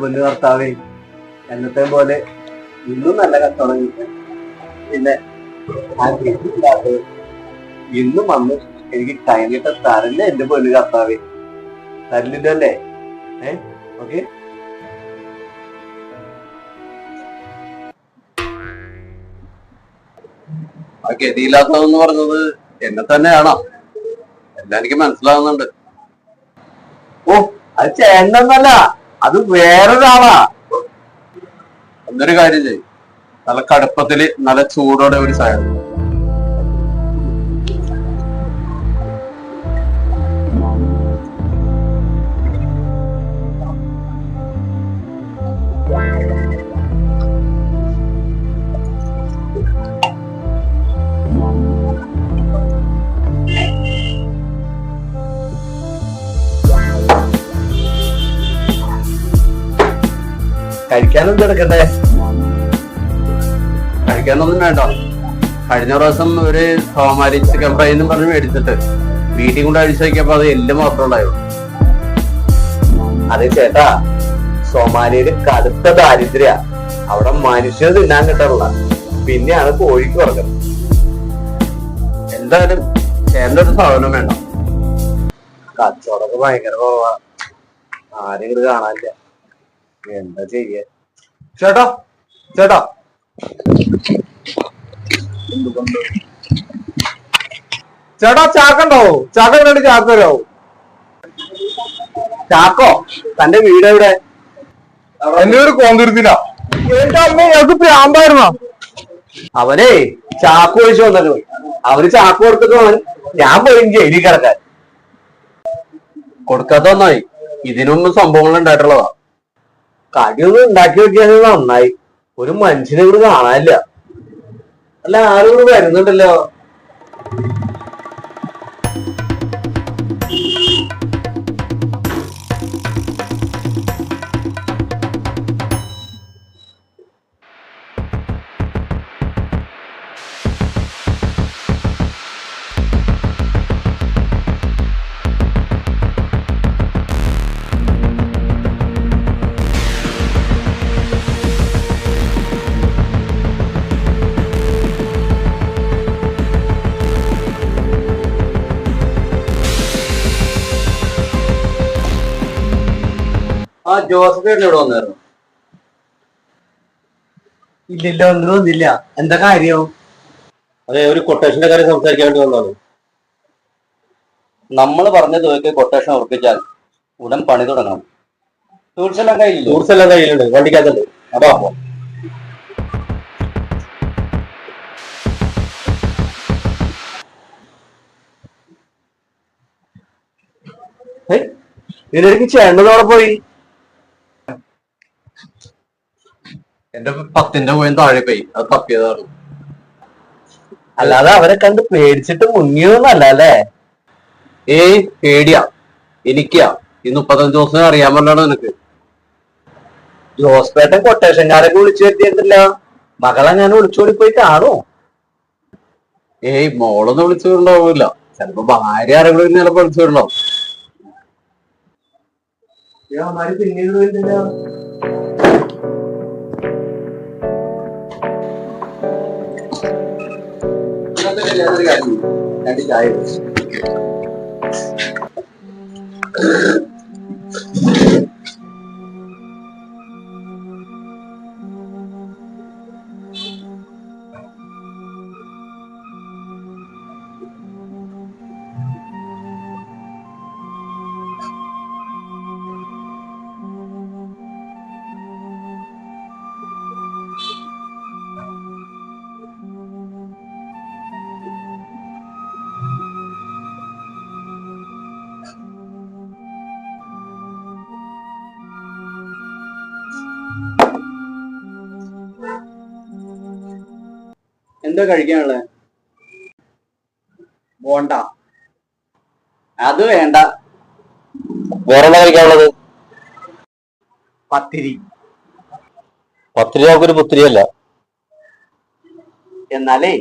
വലിയ കർത്താവേ, എന്നത്തെ പോലെ ഇന്നും നല്ല കച്ചവടം കിട്ടും. പിന്നെ ഇന്നും വന്ന് എനിക്ക് കഴിഞ്ഞിട്ട് തരല്ലേ എന്റെ പൊന്നു കർത്താവേ, തരില്ലല്ലേ? ഓക്കെ. ആ ഗതിയില്ലാത്തതെന്ന് പറഞ്ഞത് എന്നെ തന്നെയാണോ? എല്ലാം എനിക്ക് മനസ്സിലാവുന്നുണ്ട്. ഓ, അത് ചേട്ടനല്ല, അത് വേറൊരാളാ. എന്നൊരു കാര്യം ചെയ്യും, നല്ല കടുപ്പത്തില് നല്ല ചൂടോടെ ഒരു ചായ. കഴിക്കാനൊന്നും എടുക്കണ്ടേ? കഴിക്കാനൊന്നും വേണ്ട. കഴിഞ്ഞ പ്രാവശ്യം ഒരു സോമാരി ചിക്കൻ ഫ്രൈ എന്നും പറഞ്ഞ് മേടിച്ചിട്ട് വീട്ടിൽ കൊണ്ട് അഴിച്ചു വയ്ക്കപ്പോ അത് എല്ലാം മാത്രം ഉണ്ടായിരുന്നു. അതെ ചേട്ടാ, സോമാലിയില് കടുത്ത ദാരിദ്ര്യ. അവിടെ മനുഷ്യന് തിന്നാൻ കിട്ടാറില്ല, പിന്നെയാണ് കോഴിക്ക് പറഞ്ഞത്. എന്തായാലും ചേട്ടൻ്റെ ഒരു സാധനം വേണ്ട. കച്ചവടമൊക്കെ ഭയങ്കര കുറവാ, ആരും ഇങ്ങോട്ട് കാണാനില്ല. എന്താ ചെയ്യ? ചേട്ടാ ചേട്ടാ, ചേട്ടാ ചാക്കുണ്ടാവോ? ചാക്ക വേണ്ടി ചാക്ക് തരാവോ? ചാക്കോ, തന്റെ വീട് എവിടെ? എന്റെ ഒരു കോന്തിരുത്തില്ല. എന്റെ അമ്മ, ഞങ്ങൾക്ക് പ്രാന്തായിരുന്നോ? അവനെ ചാക്ക് ഒഴിച്ചു വന്നല്ലോ. അവര് ചാക്ക് കൊടുത്തിട്ട് ഞാൻ പോയി ജയിലിൽ കിടക്കാൻ. കൊടുക്കാത്ത നന്നായി, ഇതിനൊന്നും സംഭവങ്ങൾ ഉണ്ടായിട്ടുള്ളതാ. കടിയൊന്നും ഉണ്ടാക്കി വെക്കിയത് നന്നായി. ഒരു മനുഷ്യനെ ഇവിടെ കാണാനില്ല. അല്ല, ആരും ഇവിടെ വരുന്നുണ്ടല്ലോ. ആ ജോസഫ് ഇവിടെ വന്നായിരുന്നു. ഇല്ലല്ലോ, ഒന്നും വന്നില്ല. എന്താ കാര്യം? അതെ, ഒരു കൊട്ടേഷന്റെ കാര്യം സംസാരിക്കാൻ വേണ്ടി വന്നതാണ്. നമ്മൾ പറഞ്ഞ തുകയ്ക്ക് കൊട്ടേഷൻ ഉറപ്പിച്ചാൽ ഉടൻ പണി തുടങ്ങണം. ടൂൾസ് എല്ലാം കയ്യിലുണ്ട്, വണ്ടിക്കകത്തുണ്ട്. അപ്പൊ ഇതിനിടയ്ക്ക് ചേട്ടനോടെ പോയി. എന്റെ 10ന്റെ പോയും താഴെ പോയി, അത് തപ്പിയതാണ്. അല്ലാതെ അവരെ കണ്ട് പേടിച്ചിട്ട് മുങ്ങിയൊന്നല്ല അല്ലേ? ഏയ് പേടിയാ എനിക്കാ. ഈ 35 ദിവസം അറിയാൻ പറ്റാണ് നിനക്ക്. ജോസ്പേട്ടൻ കൊട്ടേഷൻകാരൊക്കെ വിളിച്ചു വരുത്തിയിട്ടില്ല. മകളെ ഞാൻ വിളിച്ചോടി പോയി കാണോ? ഏയ് മോളൊന്നും വിളിച്ചിട്ടുണ്ടാവില്ല, ചിലപ്പോ ഭാര്യ ആരെങ്കിലും ചിലപ്പോ വിളിച്ചിട്ടുണ്ടാവും. പിന്നീട് രണ്ട് ചായ. എന്താ കഴിക്കാനുള്ളത്? പോണ്ട. അത് വേണ്ട. വേറെന്താ കഴിക്കാനുള്ളത്? പത്തിരി. പത്തിരി നമുക്കൊരു പുത്തിരിയല്ല. എന്നാലേ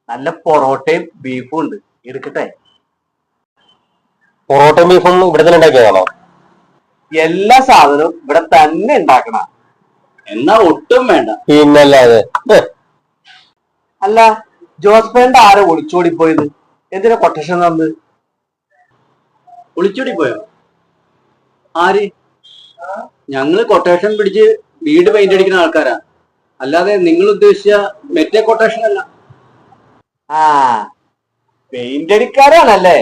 നല്ല പൊറോട്ടയും ബീഫും ഉണ്ട്, എടുക്കട്ടെ? പൊറോട്ടയും ബീഫും ഇവിടെ തന്നെ ഉണ്ടാക്കിയതാണോ? എല്ലാ സാധനവും ഇവിടെ തന്നെ ഉണ്ടാക്കണ. എന്നാ ഒട്ടും വേണ്ട. പിന്നല്ലാതെ. അല്ല, ജോസ്ഫേന്റെ ആരോ ഒളിച്ചോടി പോയത്? എന്തിനാ കൊട്ടേഷൻ തന്നത്? ഒളിച്ചോടി പോയോ? ആര്? ഞങ്ങള് കൊട്ടേഷൻ പിടിച്ച് വീട് പെയിന്റ് അടിക്കുന്ന ആൾക്കാരാ, അല്ലാതെ നിങ്ങൾ ഉദ്ദേശിച്ച മറ്റേ കൊട്ടേഷൻ അല്ല. ആ, പെയിന്റ് അടിക്കാരാണല്ലേ?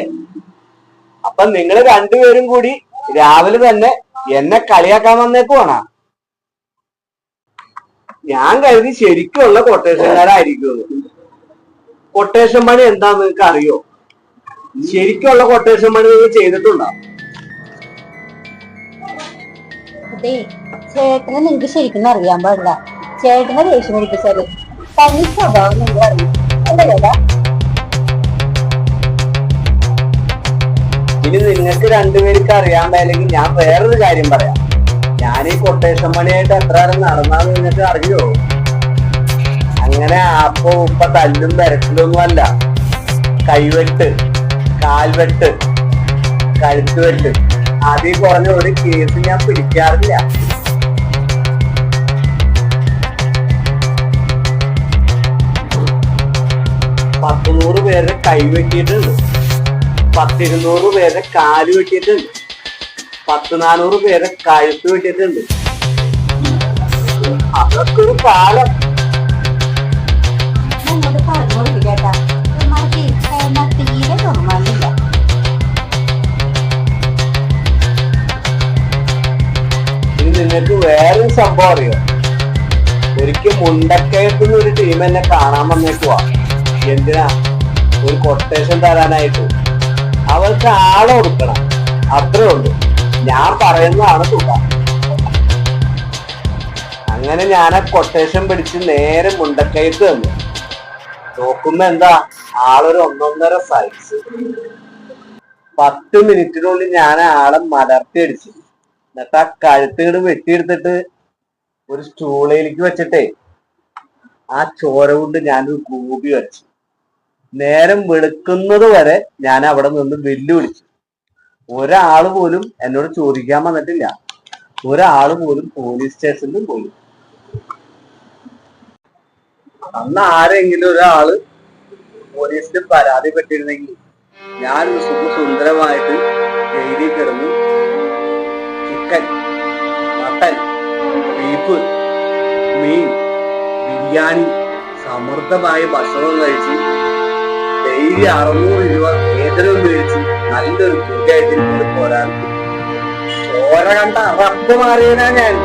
അപ്പൊ നിങ്ങൾ രണ്ടുപേരും കൂടി രാവിലെ തന്നെ എന്നെ കളിയാക്കാൻ വന്നേക്കുവാണോ? ഞാൻ കരുതി ശരിക്കുള്ള കൊട്ടേഷൻകാരായിരിക്കും. കൊട്ടേഷൻ പണി എന്താന്ന് നിങ്ങൾക്ക് അറിയോ? ശരിക്കുള്ള കൊട്ടേഷൻ പണി നിങ്ങൾ ചെയ്തിട്ടുണ്ടോ? അതെ, ചേട്ടനെ നിങ്ങക്ക് ശരിക്കും അറിയാൻ പാടില്ല. ചേട്ടനെ ദേഷ്യം പിടിപ്പിച്ചത് തനി സ്വഭാവം നിങ്ങൾ അറിയും അല്ലേ ചേട്ടാ? ഇനി നിങ്ങൾക്ക് രണ്ടുപേർക്ക് അറിയാൻ പാടില്ലെങ്കിൽ ഞാൻ വേറൊരു കാര്യം പറയാം. ഞാൻ ഈ കൊട്ടേഷൻ പണിയായിട്ട് എത്ര നേരം നടന്നാന്ന് നിങ്ങൾക്ക് അറിയോ? അങ്ങനെ അപ്പൊ ഉപ്പ തല്ലും വരച്ചിലൊന്നും അല്ല. കൈവെട്ട്, കാൽവെട്ട്, കഴുത്തുവെട്ട്, അതിൽ കുറഞ്ഞ ഒരു കേസ് ഞാൻ പിടിക്കാറില്ല. പത്ത് 100 പേരുടെ കൈ വെട്ടിയിട്ടുണ്ട്, 10-200 പേരുടെ കാല് വെട്ടിയിട്ടുണ്ട്, 10-400 പേരുടെ കഴുത്ത് വെട്ടിയിട്ടുണ്ട്. അതൊക്കെ ഒരു കാലം. ഞങ്ങളോട് പറഞ്ഞു കേട്ടാ, തീരെ തുറന്നില്ല. ഇനി നിങ്ങൾക്ക് വേറൊരു സംഭവം അറിയോ? ഒരിക്കൽ മുണ്ടക്കയത്തുനിന്ന് ഒരു ടീം എന്നെ കാണാൻ വന്നേക്കുവാ. എന്തിനാ? ഒരു കൊട്ടേഷൻ തരാനായിട്ട്. അവർക്ക് ആളെ കൊടുക്കണം, അത്രേ ഉള്ളൂ. ഞാൻ പറയുന്നതാണ് തുക. അങ്ങനെ ഞാൻ ആ കൊട്ടേഷൻ പിടിച്ച് നേരെ മുണ്ടക്കയത്ത് തന്നു. നോക്കുമ്പോ എന്താ, ആളൊരു 1.5 സൈസ്. 10 മിനിറ്റിനുള്ളിൽ ഞാൻ ആളെ മലർത്തി അടിച്ചു. എന്നിട്ട് ആ കഴുത്തുകട് വെട്ടിയെടുത്തിട്ട് ഒരു സ്റ്റൂളയിലേക്ക് വെച്ചിട്ടേ ആ ചോര കൊണ്ട് ഞാനൊരു കൂപി വരച്ചു. നേരം വെളുക്കുന്നത് വരെ ഞാൻ അവിടെ നിന്ന് വെല്ലുവിളിച്ചു. ഒരാള് പോലും എന്നോട് ചോദിക്കാൻ വന്നിട്ടില്ല. ഒരാള് പോലും പോലീസ് സ്റ്റേഷനിലും പോയി. അന്ന് ആരെങ്കിലും ഒരാള് പോലീസിന് പരാതിപ്പെട്ടിരുന്നെങ്കിൽ ഞാൻ സുന്ദരമായിട്ട് ജയിലിൽ കിടന്ന് ചിക്കൻ, മട്ടൻ, ബീഫ്, മീൻ, ബിരിയാണി, സമൃദ്ധമായ ഭക്ഷണം കഴിച്ച് ഡെയിലി 600 രൂപ വേതനം മേടിച്ച് നല്ലൊരു തുകയായിട്ട് പോരാൻ ചോര കണ്ട റബ്ബ് മാറിയനാ ഞാൻ.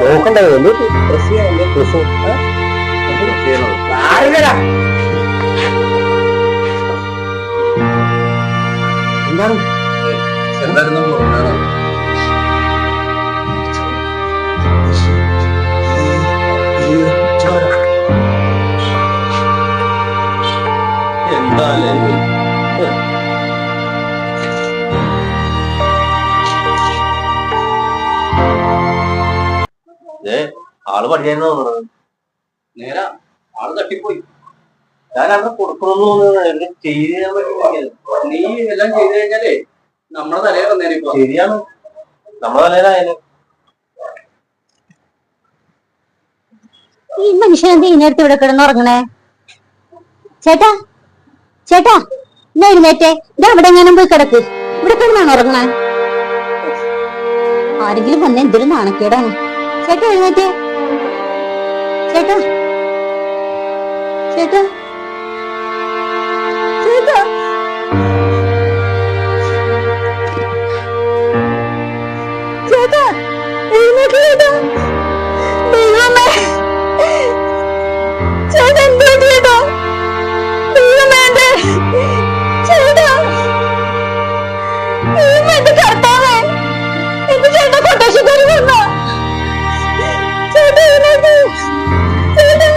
നോക്കണ്ടേ എന്താണ് ആള് പഠിക്കാന്ന് തോന്നുന്നത്. നേരാ, ആള് തട്ടിപ്പോയി. ഞാൻ അവിടെ കൊടുക്കണമെന്ന് തോന്നുന്നത് ചെയ്യാൻ പറ്റില്ല. നീ എല്ലാം ചെയ്തു കഴിഞ്ഞാലേ നമ്മളെ തലയിൽ വന്നേനെ. ഇപ്പൊ ശരിയാണ്, നമ്മളെ തലയിലായാലും. ഈ മനുഷ്യനെന്താ ഇതിനടുത്ത് ഇവിടെ കിടന്നുറങ്ങണേ? ചേട്ടാ ചേട്ടാ, എന്നാ എഴുന്നേറ്റേ, ഇതാ അവിടെ എങ്ങാനും പോയി കിടക്ക്. ഇവിടെ കിടന്നാണ് ഉറങ്ങണേ. ആരെങ്കിലും വന്ന എന്തൊരു നാണക്കേടാണ്. ചേട്ടാ എഴുന്നേറ്റേ. ചേട്ടാ ചേട്ടാ ചേട്ടാ ചേട്ടാ എഴുന്നേറ്റ് ചേട്ടാ. ദൈവമേ, ചേട്ടാ എന്താ ചേട്ടാ? ദൈവമേ ചേട്ടാ, ദൈവമേ കർത്താവേ, എന്റെ ചേട്ടാ കൊട്ടേഷക്കാരി വന്നോ? ചേട്ടാ എഴുന്നേറ്റ് ചേട്ടാ.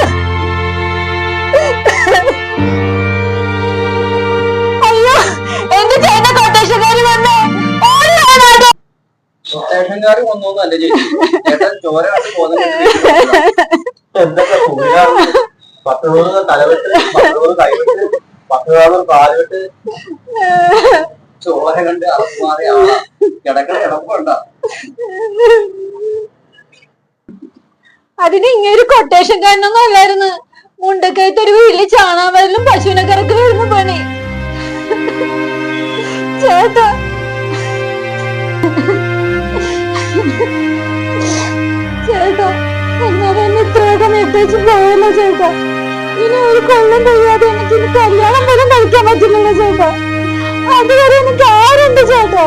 ബോധമില്ലാതെ വന്നോന്നല്ല ചേച്ചി, ചേട്ടൻ ചോര കണ്ട് ബോധം എന്തൊക്കെ സൂര്യാണ് 10 തലവെട്ട് 10 കൈവെട്ട് 10 കാലുവെട്ട് ചോര കണ്ട് അറപ്പ് മാറിയ ആളാ. കിടക്കണ കിടപ്പുണ്ട. അതിന് ഇങ്ങനെ കൊട്ടേഷൻ കാരണമൊന്നും അല്ലായിരുന്നു. മുണ്ടക്കയത്ത് ഒരു വീട്ടിൽ ചാണാവരലും പശുവിനെ കറക്കലായിരുന്നു പണി. ചേട്ടാ ചേട്ടാ എന്നാലും ഇത്രയൊക്കെ നിർദ്ദേശിച്ച് പോയല്ലോ ചേട്ടാ. ഇനി ഒരു കൊല്ലം കഴിയാതെ എനിക്ക് ഇനി കല്യാണം പോലും കഴിക്കാൻ പറ്റില്ലല്ലോ ചേട്ടാ. അതുവരെ എനിക്ക് ആരുണ്ട് ചേട്ടാ?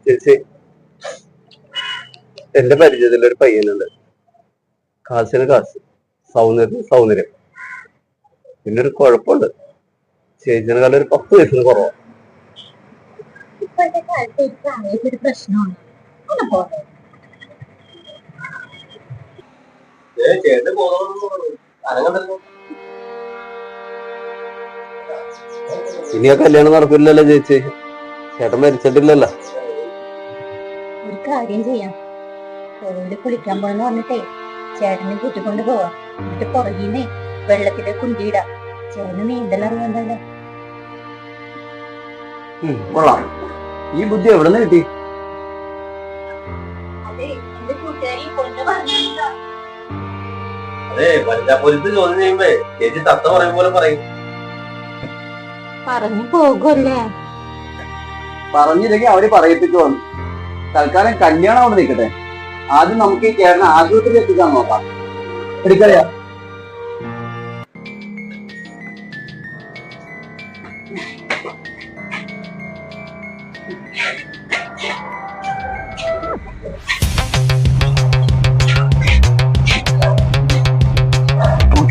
ചേച്ചി, എന്റെ പരിചയത്തിൽ ഒരു പയ്യനുണ്ട്. കാശിന് കാശ്, സൗന്ദര്യം സൗന്ദര്യം. പിന്നെ ഒരു കുഴപ്പമുണ്ട്, ചേച്ചിനെക്കാളും ഒരു 10 വയസ്സിന് കുറവാ. ഇപ്പോഴത്തെ കാലത്ത് ഒരു പ്രായത്തിന്റെ പ്രശ്നമാണ്. ചേട്ടന് ബോധം ഇനി ആ കല്യാണം നടക്കില്ലല്ലോ ചേച്ചി. ചേട്ടൻ മരിച്ചിട്ടില്ലല്ലോ. ഒരു കാര്യം ചെയ്യാം, കോവില് കുളിക്കാൻ പോയെന്ന് പറഞ്ഞിട്ടേ ചേട്ടനെ കൂട്ടിക്കൊണ്ട് പോവാം. എന്നിട്ട് പുറകീന്നേ വെള്ളത്തിലെ കുണ്ടിയിടാം. ചേട്ടന് നീന്തൽ അറിയാണ്ടല്ലോ. കൊള്ളാം. ഈ ബുദ്ധി എവിടെ നിന്ന് കിട്ടി? അതെ, എന്റെ കൂട്ടുകാരി കൊണ്ട് പറഞ്ഞാ. അതെ, പഞ്ചാപുരത്ത് ചോദ്യം ചെയ്യുമ്പോ ചേച്ചി തത്ത പറയും പോലെ പറയും. പറഞ്ഞു പോകുമല്ലേ? പറഞ്ഞില്ലെങ്കിൽ അവര് പറയിപ്പിച്ചു വന്നു. തൽക്കാലം കല്യാണം അവിടെ നിൽക്കട്ടെ. ആദ്യം നമുക്ക് ഈ ചേട്ടനെ ആശുപത്രിയിൽ എത്തിക്കാൻ നോക്കാം. എടുക്കറിയാ.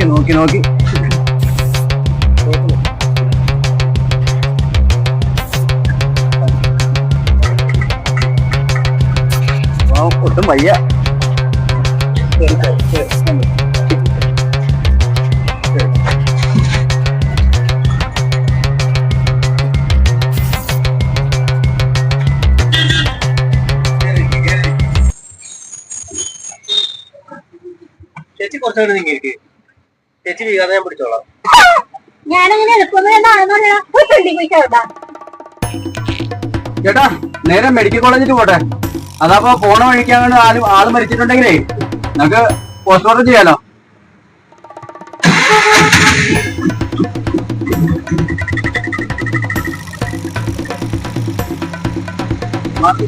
നോക്കി നോക്കി ഒട്ടും വയ്യ. ചേച്ചി കുറച്ചുകൂടെ നീങ്ങിയിരിക്കും. ചേച്ചി വീകാതെ ഞാൻ പിടിച്ചോളാം. ഞാനങ്ങനെ എളുപ്പം പോയി ചേട്ടാ. ചേട്ടാ, നേരെ മെഡിക്കൽ കോളേജിൽ പോട്ടെ. അതപ്പോ പോണ വഴിക്കാൻ ആള് മരിച്ചിട്ടുണ്ടെങ്കിലേ നമുക്ക് പോസ്റ്റ്മോർട്ടം ചെയ്യാലോ. മാറ്റി